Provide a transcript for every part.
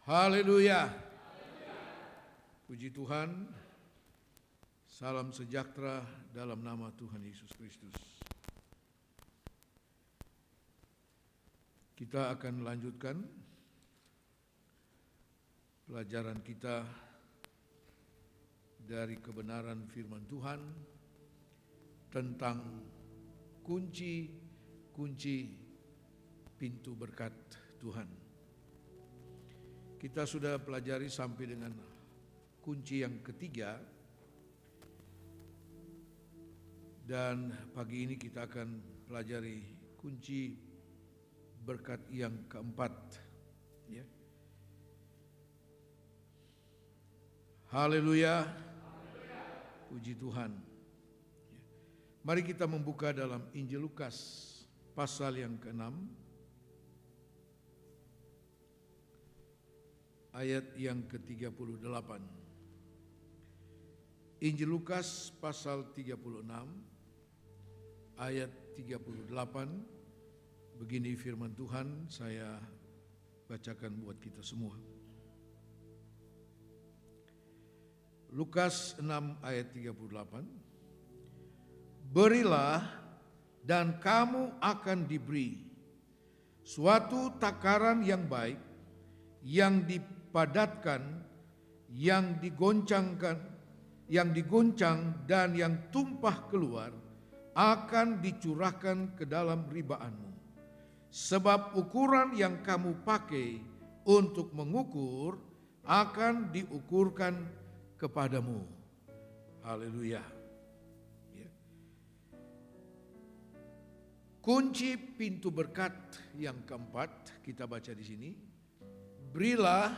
Haleluya. Puji Tuhan. Salam sejahtera dalam nama Tuhan Yesus Kristus. Kita akan lanjutkan pelajaran kita dari kebenaran firman Tuhan tentang kunci pintu berkat Tuhan. Kita sudah pelajari sampai dengan kunci yang ketiga, dan pagi ini kita akan pelajari kunci berkat yang keempat. Ya. Haleluya. Puji Tuhan. Ya. Mari kita membuka dalam Injil Lukas pasal yang ke-6. Ayat yang ke-38. Injil Lukas pasal 36 ayat 38. Begini firman Tuhan, saya bacakan buat kita semua. Lukas 6 ayat 38. Berilah dan kamu akan diberi suatu takaran yang baik, yang dipadatkan, yang digoncang dan yang tumpah keluar akan dicurahkan ke dalam ribaanmu. Sebab ukuran yang kamu pakai untuk mengukur akan diukurkan kepadamu. Haleluya. Ya. Kunci pintu berkat yang keempat kita baca di sini. Berilah,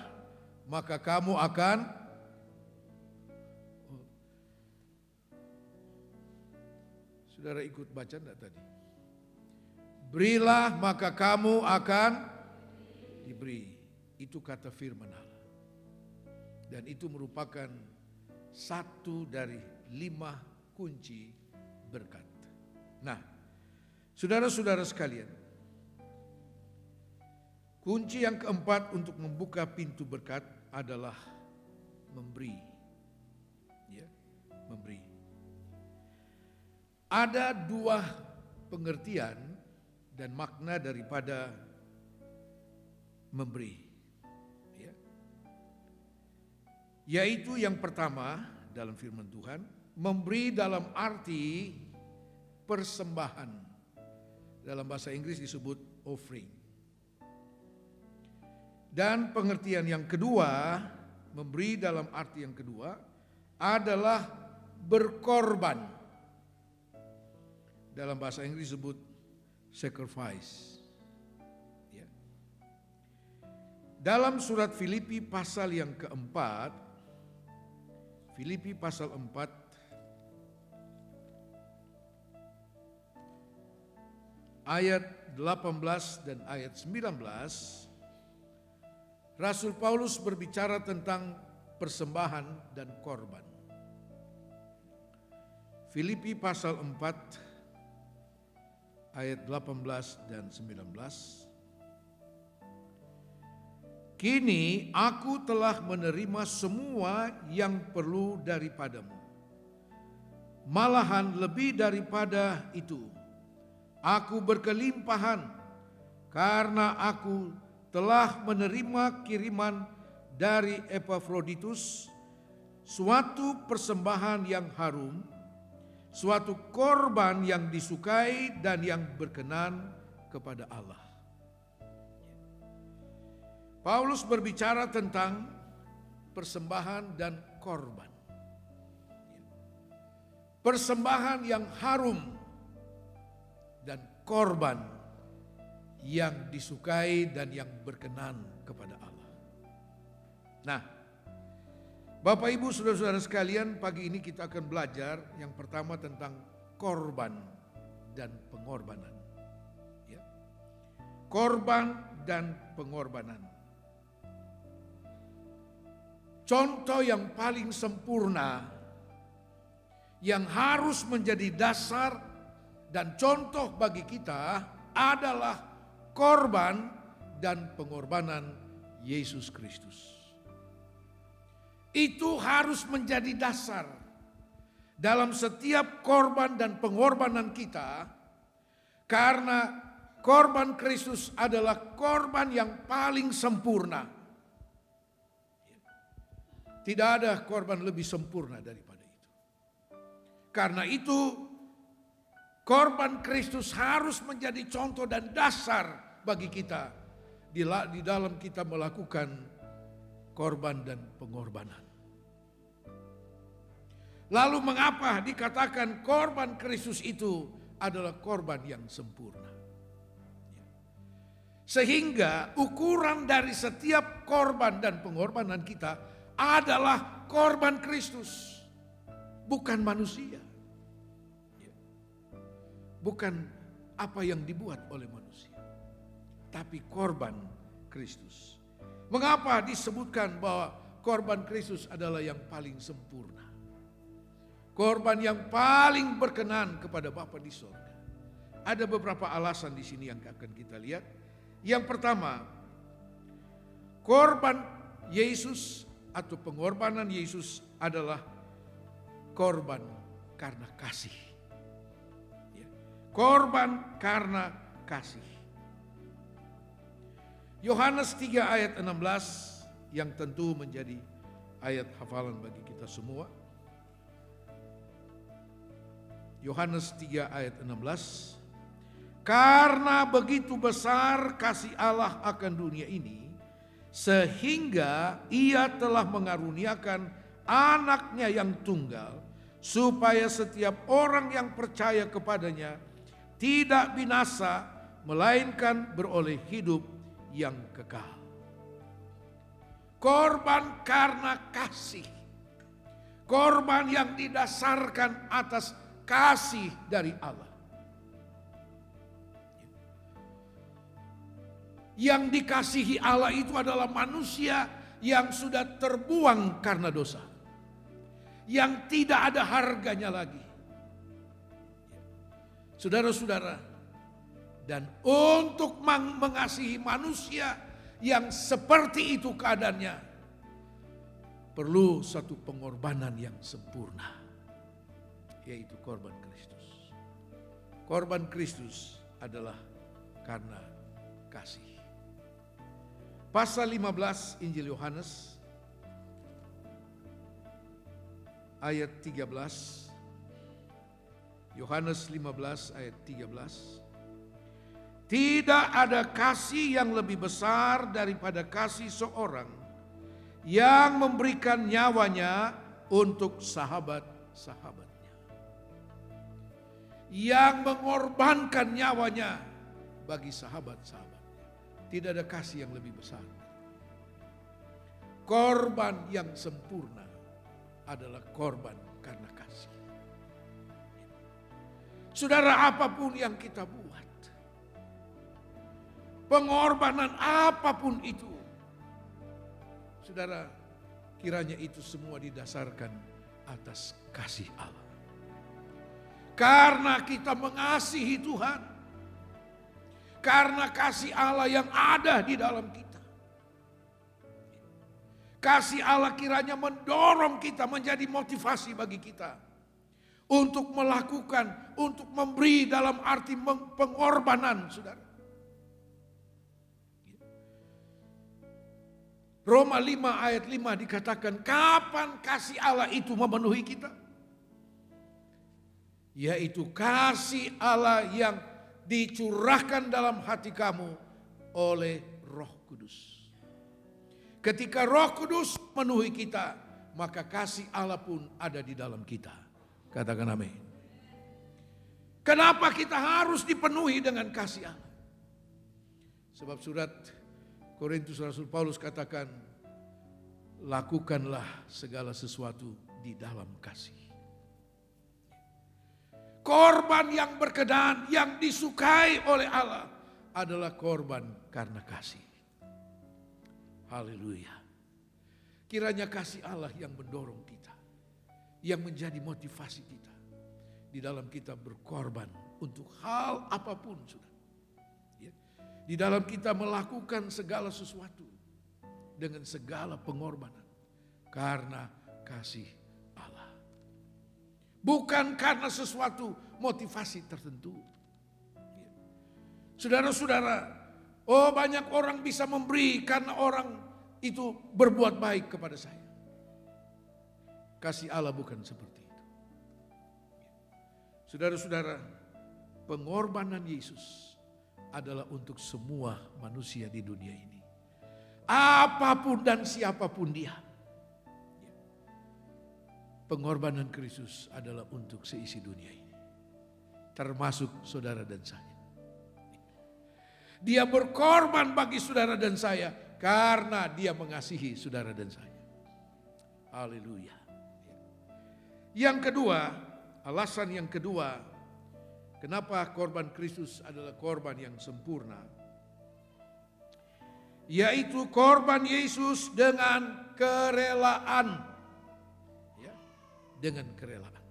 maka kamu akan. Saudara ikut baca enggak tadi? Berilah, maka kamu akan diberi. Itu kata firman Allah. Dan itu merupakan satu dari 5 kunci berkat. Nah, saudara-saudara sekalian, kunci yang keempat untuk membuka pintu berkat adalah memberi. Ya, memberi. Ada 2 pengertian dan makna daripada memberi. Ya. Yaitu yang pertama dalam firman Tuhan, memberi dalam arti persembahan. Dalam bahasa Inggris disebut offering. Dan pengertian yang kedua, memberi dalam arti yang kedua adalah berkorban. Dalam bahasa Inggris disebut sacrifice. Ya. Dalam surat Filipi pasal yang keempat, Filipi pasal 4 ayat 18 dan ayat 19, Rasul Paulus berbicara tentang persembahan dan korban. Filipi pasal 4 ayat 18 dan 19. Kini aku telah menerima semua yang perlu daripadamu. Malahan lebih daripada itu. Aku berkelimpahan karena aku telah menerima kiriman dari Epafroditus, suatu persembahan yang harum, suatu korban yang disukai dan yang berkenan kepada Allah. Paulus berbicara tentang persembahan dan korban. Persembahan yang harum dan korban yang disukai dan yang berkenan kepada Allah. Nah, Bapak Ibu saudara-saudara sekalian, pagi ini kita akan belajar yang pertama tentang korban dan pengorbanan. Ya. Korban dan pengorbanan. Contoh yang paling sempurna yang harus menjadi dasar dan contoh bagi kita adalah korban dan pengorbanan Yesus Kristus. Itu harus menjadi dasar dalam setiap korban dan pengorbanan kita, karena korban Kristus adalah korban yang paling sempurna. Tidak ada korban lebih sempurna daripada itu. Karena itu, korban Kristus harus menjadi contoh dan dasar bagi kita di dalam kita melakukan korban dan pengorbanan. Lalu mengapa dikatakan korban Kristus itu adalah korban yang sempurna? Sehingga ukuran dari setiap korban dan pengorbanan kita adalah korban Kristus, bukan manusia. Bukan apa yang dibuat oleh manusia, tapi korban Kristus. Mengapa disebutkan bahwa korban Kristus adalah yang paling sempurna? Korban yang paling berkenan kepada Bapa di sorga. Ada beberapa alasan di sini yang akan kita lihat. Yang pertama, korban Yesus atau pengorbanan Yesus adalah korban karena kasih. Korban karena kasih. Yohanes 3 ayat 16 yang tentu menjadi ayat hafalan bagi kita semua. Yohanes 3 ayat 16. Karena begitu besar kasih Allah akan dunia ini, sehingga Ia telah mengaruniakan anaknya yang tunggal, supaya setiap orang yang percaya kepadanya tidak binasa, melainkan beroleh hidup yang kekal. Korban karena kasih. Korban yang didasarkan atas kasih dari Allah. Yang dikasihi Allah itu adalah manusia yang sudah terbuang karena dosa, yang tidak ada harganya lagi. Saudara-saudara, dan untuk mengasihi manusia yang seperti itu keadaannya, perlu satu pengorbanan yang sempurna, yaitu korban Kristus. Korban Kristus adalah karena kasih. Pasal 15 Injil Yohanes ayat 13. Yohanes 15 ayat 13. Tidak ada kasih yang lebih besar daripada kasih seorang yang memberikan nyawanya untuk sahabat-sahabatnya. Yang mengorbankan nyawanya bagi sahabat-sahabatnya. Tidak ada kasih yang lebih besar. Korban yang sempurna adalah korban karena kasih. Saudara, apapun yang kita buat, pengorbanan apapun itu, saudara, kiranya itu semua didasarkan atas kasih Allah. Karena kita mengasihi Tuhan. Karena kasih Allah yang ada di dalam kita. Kasih Allah kiranya mendorong kita, menjadi motivasi bagi kita. Untuk melakukan, untuk memberi dalam arti pengorbanan, saudara. Roma 5 ayat 5 dikatakan, kapan kasih Allah itu memenuhi kita? Yaitu kasih Allah yang dicurahkan dalam hati kamu oleh Roh Kudus. Ketika Roh Kudus memenuhi kita, maka kasih Allah pun ada di dalam kita. Katakan amin. Kenapa kita harus dipenuhi dengan kasih Allah? Sebab surat Korintus Rasul Paulus katakan, lakukanlah segala sesuatu di dalam kasih. Korban yang berkenan, yang disukai oleh Allah adalah korban karena kasih. Haleluya. Kiranya kasih Allah yang mendorong kita, yang menjadi motivasi kita di dalam kita berkorban untuk hal apapun, saudara. Di dalam kita melakukan segala sesuatu, dengan segala pengorbanan karena kasih Allah. Bukan karena sesuatu motivasi tertentu. Saudara-saudara, banyak orang bisa memberi karena orang itu berbuat baik kepada saya. Kasih Allah bukan seperti itu. Saudara-saudara, pengorbanan Yesus adalah untuk semua manusia di dunia ini. Apapun dan siapapun dia. Pengorbanan Kristus adalah untuk seisi dunia ini. Termasuk saudara dan saya. Dia berkorban bagi saudara dan saya karena dia mengasihi saudara dan saya. Haleluya. Yang kedua, alasan yang kedua, kenapa korban Kristus adalah korban yang sempurna? Yaitu korban Yesus dengan kerelaan. Ya, dengan kerelaan.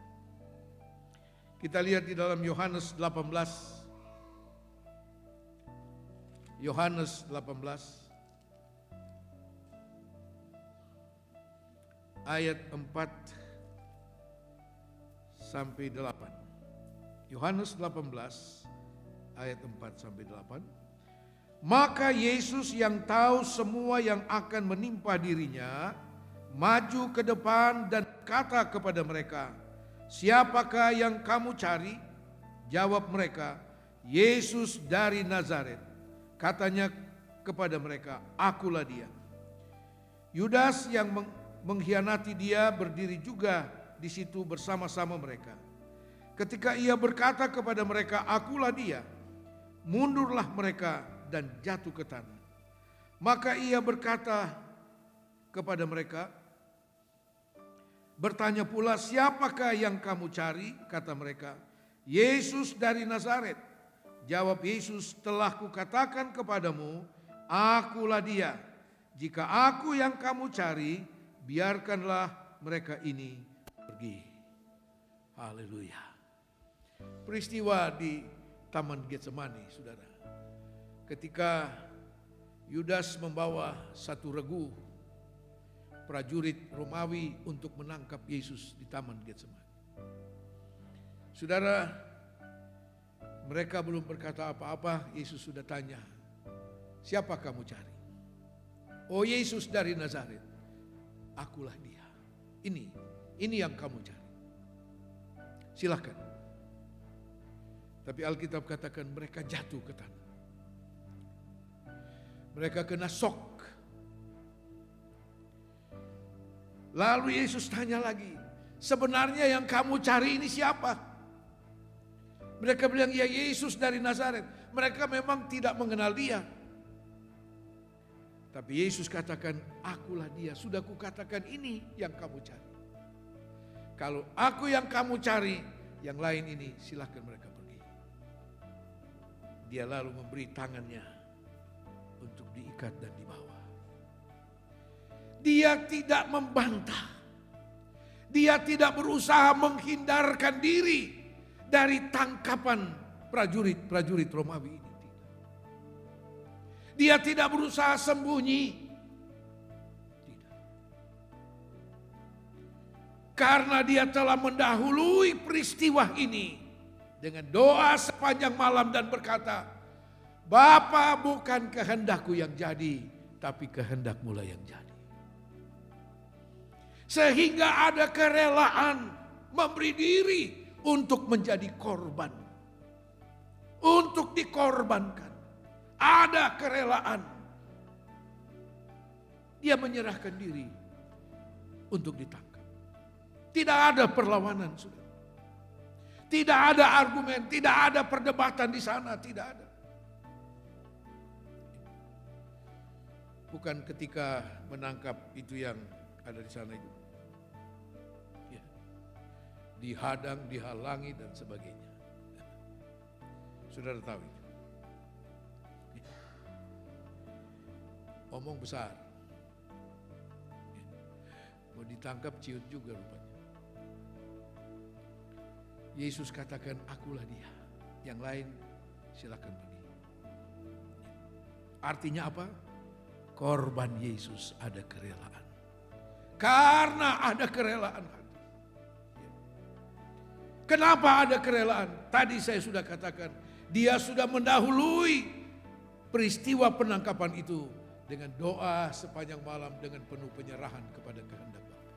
Kita lihat di dalam Yohanes 18. Yohanes 18 ayat 4 sampai 8. Yohanes 18 ayat 4 sampai 8. Maka Yesus yang tahu semua yang akan menimpa dirinya maju ke depan dan kata kepada mereka, "Siapakah yang kamu cari?" Jawab mereka, "Yesus dari Nazaret." Katanya kepada mereka, "Akulah dia." Yudas yang mengkhianati dia berdiri juga di situ bersama-sama mereka. Ketika ia berkata kepada mereka, "Akulah dia," mundurlah mereka dan jatuh ke tanah. Maka ia berkata kepada mereka, bertanya pula, "Siapakah yang kamu cari?" Kata mereka, "Yesus dari Nazaret." Jawab Yesus, "Telah kukatakan kepadamu, akulah dia. Jika aku yang kamu cari, biarkanlah mereka ini pergi." Haleluya. Peristiwa di Taman Getsemani, saudara. Ketika Yudas membawa satu regu prajurit Romawi untuk menangkap Yesus di Taman Getsemani. Saudara, mereka belum berkata apa-apa, Yesus sudah tanya, "Siapa kamu cari?" "Oh, Yesus dari Nazaret." "Akulah dia. Ini yang kamu cari. Silakan." Tapi Alkitab katakan mereka jatuh ke tanah. Mereka kena shock. Lalu Yesus tanya lagi, "Sebenarnya yang kamu cari ini siapa?" Mereka bilang, "Ya Yesus dari Nazaret." Mereka memang tidak mengenal dia. Tapi Yesus katakan, "Akulah dia. Sudah kukatakan ini yang kamu cari. Kalau aku yang kamu cari, yang lain ini silahkan mereka pergi." Dia lalu memberi tangannya untuk diikat dan dibawa. Dia tidak membantah. Dia tidak berusaha menghindarkan diri dari tangkapan prajurit Romawi ini. Dia tidak berusaha sembunyi. Tidak. Karena dia telah mendahului peristiwa ini dengan doa sepanjang malam dan berkata, "Bapa, bukan kehendakku yang jadi, tapi kehendakmu lah yang jadi." Sehingga ada kerelaan memberi diri untuk menjadi korban. Untuk dikorbankan. Ada kerelaan. Dia menyerahkan diri untuk ditangkap. Tidak ada perlawanan, saudara. Tidak ada argumen, tidak ada perdebatan di sana, tidak ada. Bukan ketika menangkap itu yang ada di sana itu. Dihadang, dihalangi dan sebagainya. Saudara tahu itu. Omong besar. Mau ditangkap ciut juga rupanya. Yesus katakan, "Akulah dia. Yang lain silakan pergi." Artinya apa? korban Yesus ada kerelaan. Karena ada kerelaan hati. Kenapa ada kerelaan? Tadi saya sudah katakan, dia sudah mendahului peristiwa penangkapan itu dengan doa sepanjang malam dengan penuh penyerahan kepada kehendak Bapa.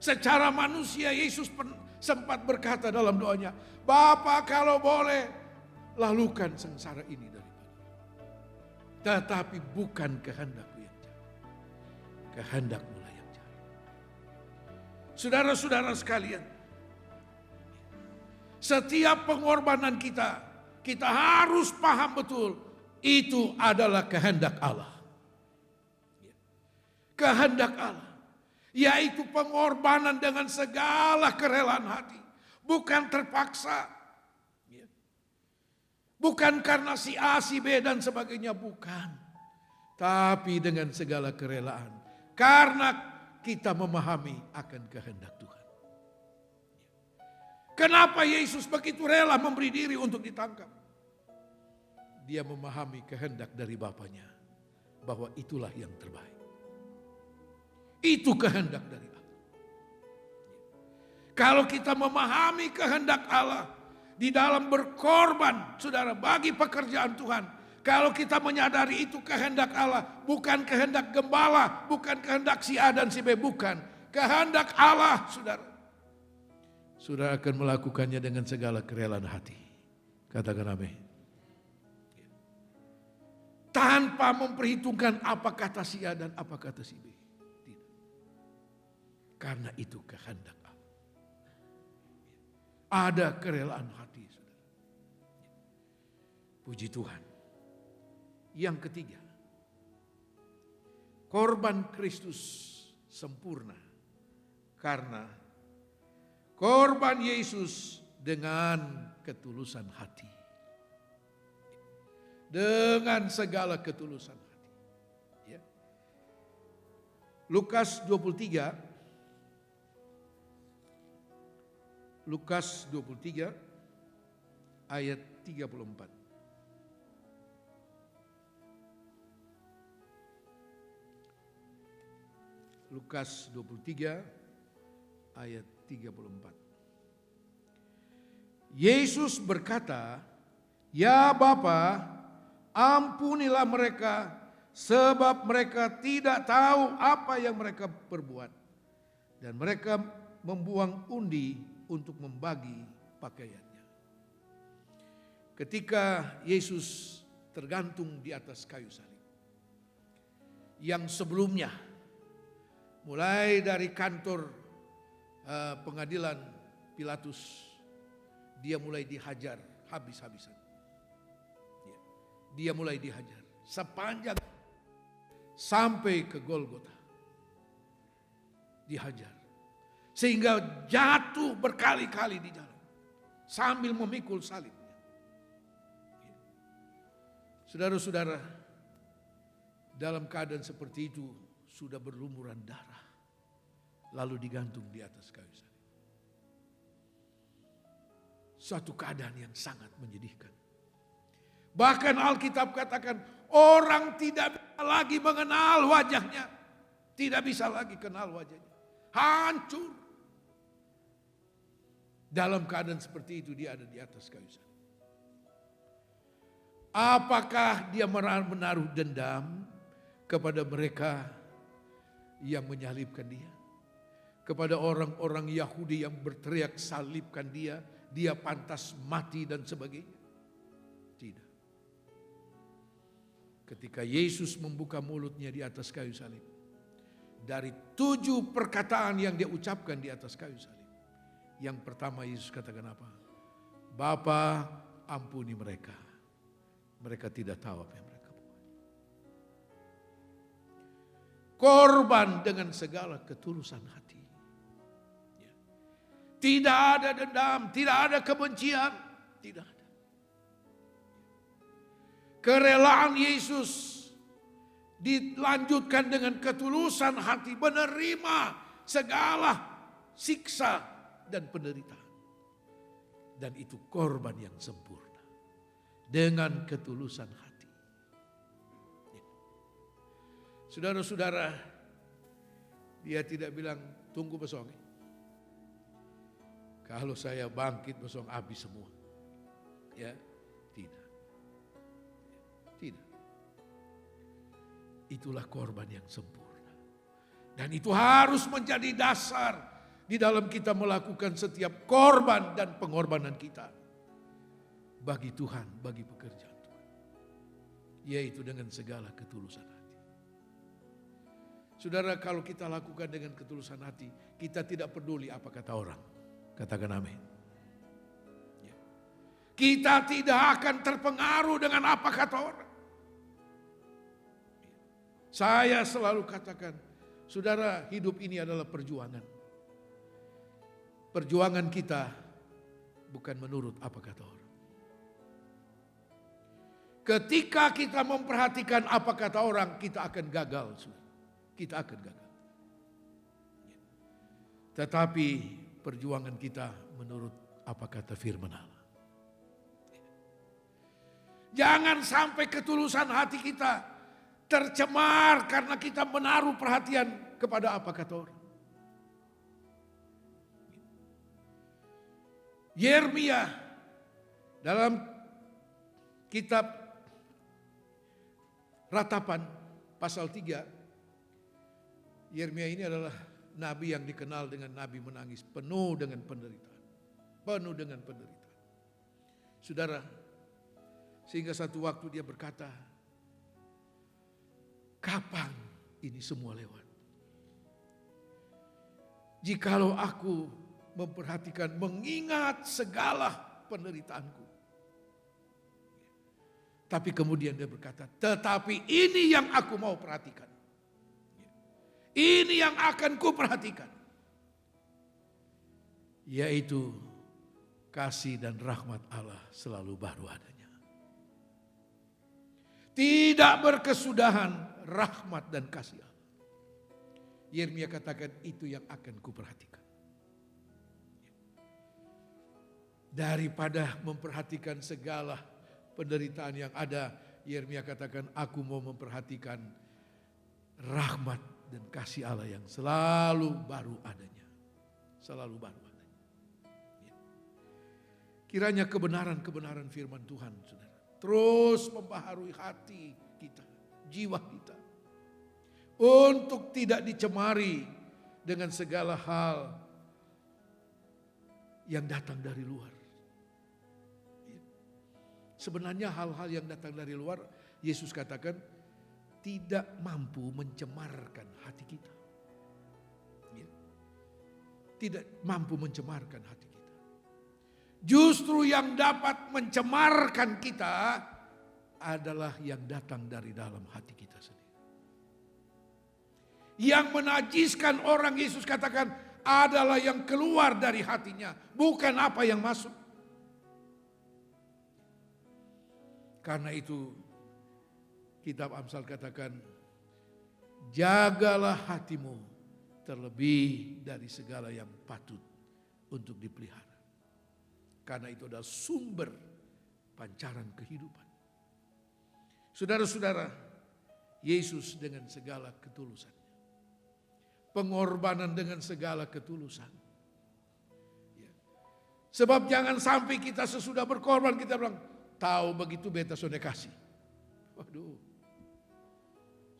Secara manusia Yesus sempat berkata dalam doanya, Bapa kalau boleh lalukan sengsara ini daripada. Tetapi bukan kehendakku yang jadi, kehendakmu lah yang jadi. Saudara-saudara sekalian, setiap pengorbanan kita harus paham betul itu adalah kehendak Allah. Kehendak Allah, yaitu pengorbanan dengan segala kerelaan hati, bukan terpaksa, bukan karena si A, si B dan sebagainya, bukan, tapi dengan segala kerelaan, karena kita memahami akan kehendak Tuhan. Kenapa Yesus begitu rela memberi diri untuk ditangkap? Dia memahami kehendak dari Bapanya, bahwa itulah yang terbaik. Itu kehendak dari Allah. Kalau kita memahami kehendak Allah di dalam berkorban, saudara, bagi pekerjaan Tuhan. Kalau kita menyadari itu kehendak Allah, bukan kehendak gembala, bukan kehendak si A dan si B, bukan. Kehendak Allah, saudara. Saudara akan melakukannya dengan segala kerelaan hati. Katakan amin. Tanpa memperhitungkan apa kata si A dan apa kata si B. Tidak. Karena itu kehendak Allah. Ada kerelaan hati, saudara. Puji Tuhan. Yang ketiga, korban Kristus sempurna karena korban Yesus dengan ketulusan hati. Dengan segala ketulusan hati. Ya. Lukas 23. Lukas 23 ayat 34. Lukas 23 ayat 34. Yesus berkata, "Ya Bapa, ampunilah mereka sebab mereka tidak tahu apa yang mereka perbuat." Dan mereka membuang undi untuk membagi pakaiannya. Ketika Yesus tergantung di atas kayu salib, yang sebelumnya mulai dari kantor pengadilan Pilatus, dia mulai dihajar habis-habisan. Dia mulai dihajar sepanjang sampai ke Golgota. Dihajar. Sehingga jatuh berkali-kali di jalan sambil memikul salibnya. Saudara-saudara, dalam keadaan seperti itu sudah berlumuran darah, lalu digantung di atas kayu salib. Suatu keadaan yang sangat menyedihkan. Bahkan Alkitab katakan orang tidak bisa lagi mengenal wajahnya. Tidak bisa lagi kenal wajahnya. Hancur. Dalam keadaan seperti itu dia ada di atas kayu salib. Apakah dia menaruh dendam kepada mereka yang menyalibkan dia? Kepada orang-orang Yahudi yang berteriak salibkan dia, dia pantas mati dan sebagainya? Tidak. Ketika Yesus membuka mulutnya di atas kayu salib, dari 7 perkataan yang dia ucapkan di atas kayu salib, yang pertama Yesus katakan apa? Bapa, ampuni mereka. Mereka tidak tahu apa yang mereka buat. Korban dengan segala ketulusan hati. Tidak ada dendam, tidak ada kebencian, tidak ada. Kerelaan Yesus dilanjutkan dengan ketulusan hati, menerima segala siksa dan penderitaan. Dan itu korban yang sempurna dengan ketulusan hati. Saudara-saudara, dia tidak bilang tunggu besok. Kalau saya bangkit besok habis semua. Ya, tidak. Tidak. Itulah korban yang sempurna. Dan itu harus menjadi dasar di dalam kita melakukan setiap korban dan pengorbanan kita. Bagi Tuhan, bagi pekerjaan Tuhan. Yaitu dengan segala ketulusan hati. Saudara, kalau kita lakukan dengan ketulusan hati, kita tidak peduli apa kata orang. Katakan amin. Ya. Kita tidak akan terpengaruh dengan apa kata orang. Saya selalu katakan, saudara, hidup ini adalah perjuangan. Perjuangan kita bukan menurut apa kata orang. Ketika kita memperhatikan apa kata orang, kita akan gagal. Kita akan gagal. Tetapi perjuangan kita menurut apa kata firman Allah. Jangan sampai ketulusan hati kita tercemar karena kita menaruh perhatian kepada apa kata orang. Yeremia dalam kitab Ratapan pasal 3, Yeremia ini adalah nabi yang dikenal dengan nabi menangis, penuh dengan penderitaan. Penuh dengan penderitaan. Saudara, sehingga satu waktu dia berkata, kapan ini semua lewat? Jikalau aku memperhatikan, mengingat segala penderitaanku. Tapi kemudian dia berkata, tetapi ini yang aku mau perhatikan. Ini yang akan ku perhatikan. Yaitu kasih dan rahmat Allah selalu baru adanya. Tidak berkesudahan rahmat dan kasih Allah. Yeremia katakan itu yang akan ku perhatikan. Daripada memperhatikan segala penderitaan yang ada, Yeremia katakan aku mau memperhatikan rahmat dan kasih Allah yang selalu baru adanya. Selalu baru adanya. Ya. Kiranya kebenaran-kebenaran firman Tuhan, saudara, terus membaharui hati kita, jiwa kita. Untuk tidak dicemari dengan segala hal yang datang dari luar. Ya. Sebenarnya hal-hal yang datang dari luar, Yesus katakan, tidak mampu mencemarkan hati kita. Ya. Tidak mampu mencemarkan hati kita. Justru yang dapat mencemarkan kita adalah yang datang dari dalam hati kita sendiri. Yang menajiskan orang, Yesus katakan, adalah yang keluar dari hatinya, bukan apa yang masuk. Karena itu kitab Amsal katakan, jagalah hatimu terlebih dari segala yang patut untuk dipelihara. Karena itu adalah sumber pancaran kehidupan. Saudara-saudara, Yesus dengan segala ketulusannya, pengorbanan dengan segala ketulusan. Ya. Sebab jangan sampai kita sesudah berkorban kita bilang, tahu begitu beta sudah kasih. Waduh.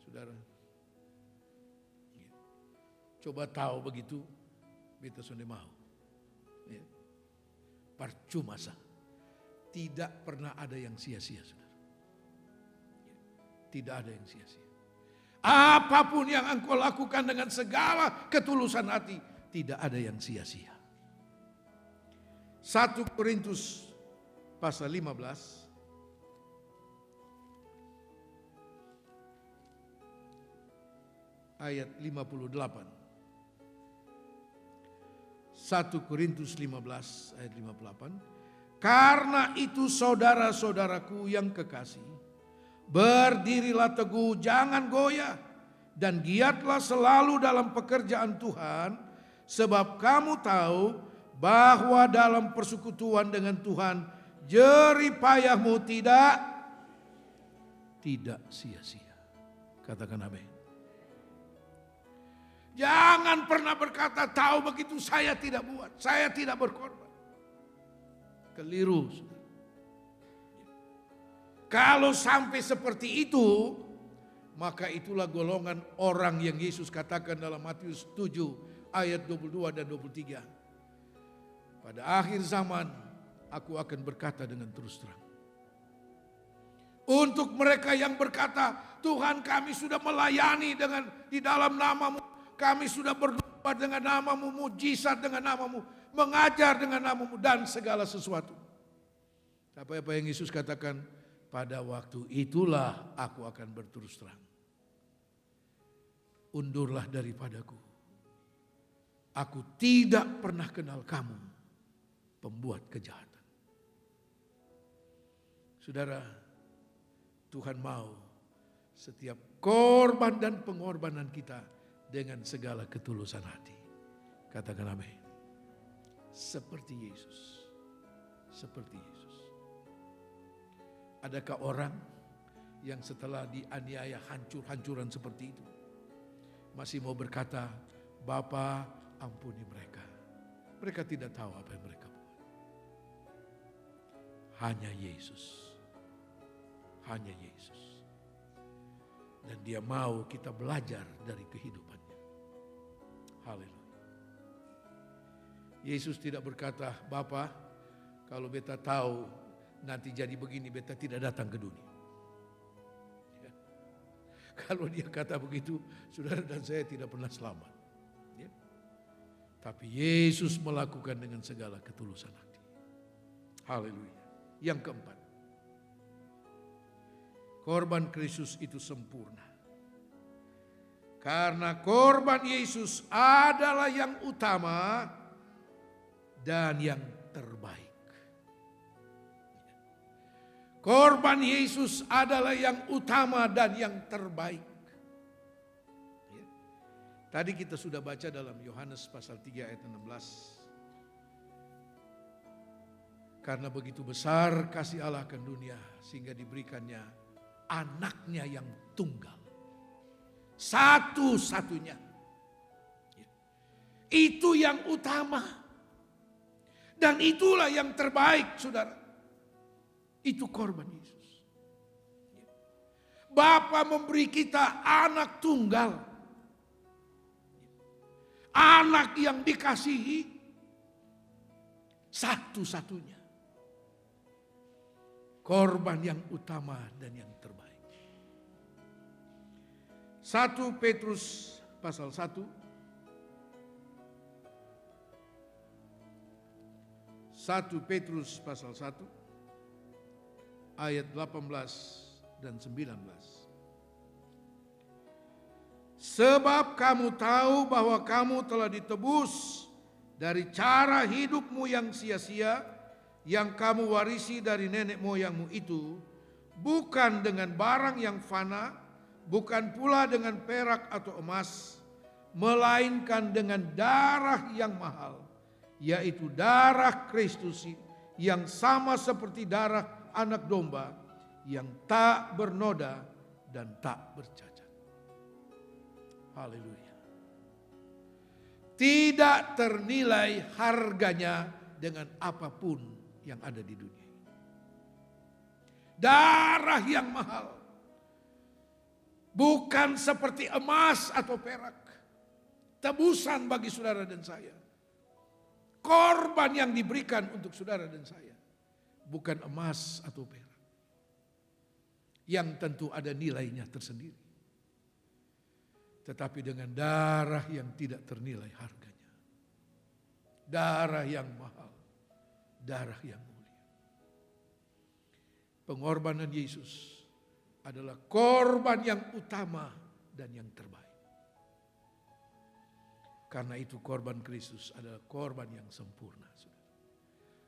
Saudara, coba tahu begitu, beta sudah mau. Ya. Percuma sah. Tidak pernah ada yang sia-sia, saudara. Ya. Tidak ada yang sia-sia. Apapun yang engkau lakukan dengan segala ketulusan hati, tidak ada yang sia-sia. 1 Korintus pasal 15. Ayat 58. 1 Korintus 15 ayat 58. Karena itu saudara-saudaraku yang kekasih, berdirilah teguh, jangan goyah, dan giatlah selalu dalam pekerjaan Tuhan, sebab kamu tahu bahwa dalam persekutuan dengan Tuhan jerih payahmu tidak sia-sia. Katakan amin. Jangan pernah berkata, tahu begitu saya tidak buat, saya tidak berkorban. Keliru. Kalau sampai seperti itu, maka itulah golongan orang yang Yesus katakan dalam Matius 7 ayat 22 dan 23. Pada akhir zaman aku akan berkata dengan terus terang. Untuk mereka yang berkata, Tuhan kami sudah melayani dengan di dalam nama-Mu. Kami sudah berdoa dengan nama-Mu, mujizat dengan nama-Mu, mengajar dengan nama-Mu dan segala sesuatu. Apa yang Yesus katakan, pada waktu itulah aku akan berterus terang. Undurlah daripadaku. Aku tidak pernah kenal kamu, pembuat kejahatan. Saudara, Tuhan mau setiap korban dan pengorbanan kita dengan segala ketulusan hati. Katakan amin. Seperti Yesus. Seperti Yesus. Adakah orang yang setelah dianiaya hancur-hancuran seperti itu masih mau berkata, Bapa ampuni mereka. Mereka tidak tahu apa yang mereka buat. Hanya Yesus. Hanya Yesus. Dan Dia mau kita belajar dari kehidupannya. Haleluya. Yesus tidak berkata, Bapa, kalau beta tahu nanti jadi begini, beta tidak datang ke dunia. Ya. Kalau Dia kata begitu, saudara dan saya tidak pernah selamat. Ya. Tapi Yesus melakukan dengan segala ketulusan hati. Haleluya. Yang keempat, korban Kristus itu sempurna. Karena korban Yesus adalah yang utama dan yang terbaik. Korban Yesus adalah yang utama dan yang terbaik. Ya. Tadi kita sudah baca dalam Yohanes pasal 3 ayat 16. Karena begitu besar kasih Allah akan dunia sehingga diberikannya anaknya yang tunggal. Satu-satunya. Itu yang utama. Dan itulah yang terbaik, saudara. Itu korban Yesus. Bapa memberi kita anak tunggal. Anak yang dikasihi. Satu-satunya. Korban yang utama dan yang terbaik. 1 Petrus pasal 1 Petrus pasal 1 ayat 18 dan 19. Sebab kamu tahu bahwa kamu telah ditebus dari cara hidupmu yang sia-sia yang kamu warisi dari nenek moyangmu itu, bukan dengan barang yang fana, bukan pula dengan perak atau emas, melainkan dengan darah yang mahal, yaitu darah Kristus yang sama seperti darah anak domba yang tak bernoda dan tak bercacat. Haleluya. Tidak ternilai harganya dengan apapun yang ada di dunia. Darah yang mahal. Bukan seperti emas atau perak. Tebusan bagi saudara dan saya. Korban yang diberikan untuk saudara dan saya. Bukan emas atau perak. Yang tentu ada nilainya tersendiri. Tetapi dengan darah yang tidak ternilai harganya. Darah yang mahal. Darah yang mulia. Pengorbanan Yesus adalah korban yang utama dan yang terbaik. Karena itu korban Kristus adalah korban yang sempurna.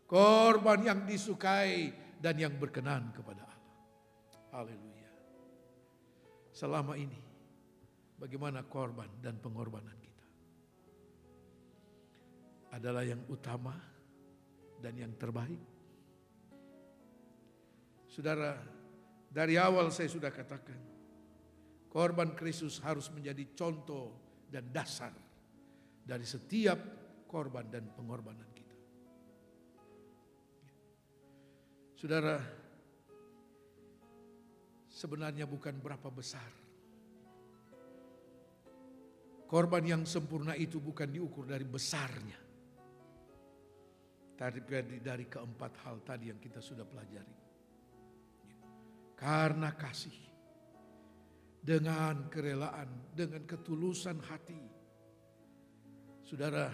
Korban yang disukai dan yang berkenan kepada Allah. Haleluya. Selama ini bagaimana korban dan pengorbanan kita? Adalah yang utama dan yang terbaik. Saudara, dari awal saya sudah katakan, korban Kristus harus menjadi contoh dan dasar dari setiap korban dan pengorbanan kita. Saudara, sebenarnya bukan berapa besar. Korban yang sempurna itu bukan diukur dari besarnya, tapi dari keempat hal tadi yang kita sudah pelajari. Karena kasih, dengan kerelaan, dengan ketulusan hati, saudara,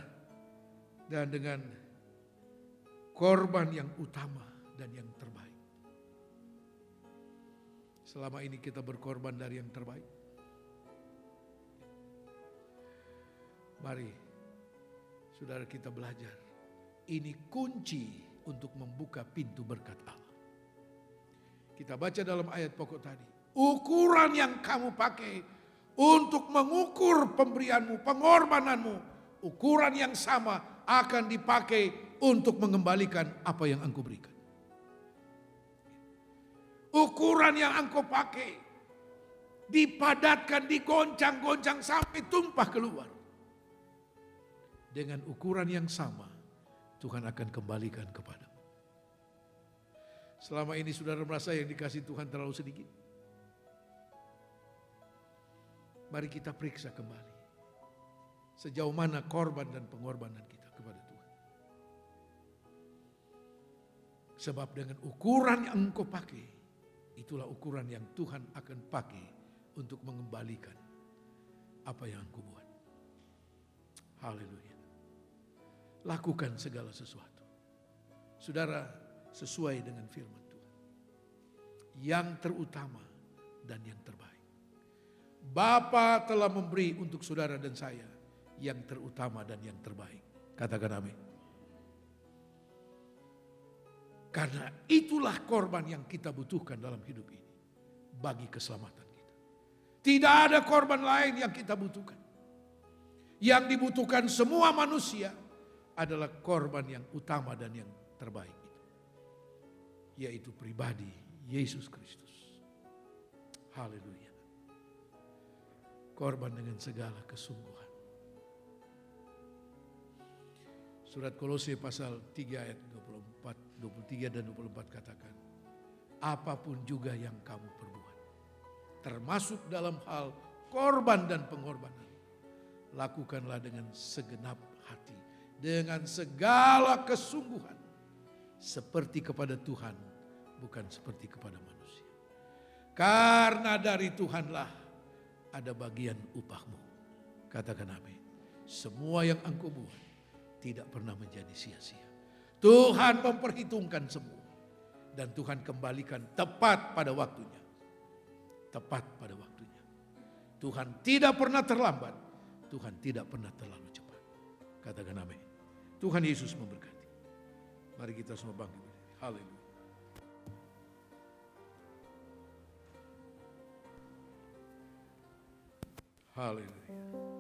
dan dengan korban yang utama dan yang terbaik. Selama ini kita berkorban dari yang terbaik. Mari, saudara, kita belajar. Ini kunci untuk membuka pintu berkat Allah. Kita baca dalam ayat pokok tadi. Ukuran yang kamu pakai untuk mengukur pemberianmu, pengorbananmu, ukuran yang sama akan dipakai untuk mengembalikan apa yang engkau berikan. Ukuran yang engkau pakai dipadatkan, digoncang-goncang sampai tumpah keluar. Dengan ukuran yang sama, Tuhan akan kembalikan kepadamu. Selama ini saudara merasa yang dikasih Tuhan terlalu sedikit. Mari kita periksa kembali. Sejauh mana korban dan pengorbanan kita kepada Tuhan. Sebab dengan ukuran yang engkau pakai, itulah ukuran yang Tuhan akan pakai untuk mengembalikan apa yang engkau buat. Haleluya. Lakukan segala sesuatu, saudara, sesuai dengan firman Tuhan. Yang terutama dan yang terbaik. Bapa telah memberi untuk saudara dan saya yang terutama dan yang terbaik. Katakan amin. Karena itulah korban yang kita butuhkan dalam hidup ini. Bagi keselamatan kita. Tidak ada korban lain yang kita butuhkan. Yang dibutuhkan semua manusia adalah korban yang utama dan yang terbaik itu. Yaitu pribadi Yesus Kristus. Haleluya. Korban dengan segala kesungguhan. Surat Kolose pasal 3 ayat 23 dan 24 katakan. Apapun juga yang kamu perbuat, termasuk dalam hal korban dan pengorbanan, lakukanlah dengan segenap hati, dengan segala kesungguhan, seperti kepada Tuhan, bukan seperti kepada manusia. Karena dari Tuhanlah ada bagian upahmu. Katakan amin. Semua yang engkau buat tidak pernah menjadi sia-sia. Tuhan memperhitungkan semua. Dan Tuhan kembalikan tepat pada waktunya. Tepat pada waktunya. Tuhan tidak pernah terlambat. Tuhan tidak pernah terlalu cepat. Katakan amin. Tuhan Yesus memberkati. Mari kita semua bangkit berdiri. Haleluya. Haleluya.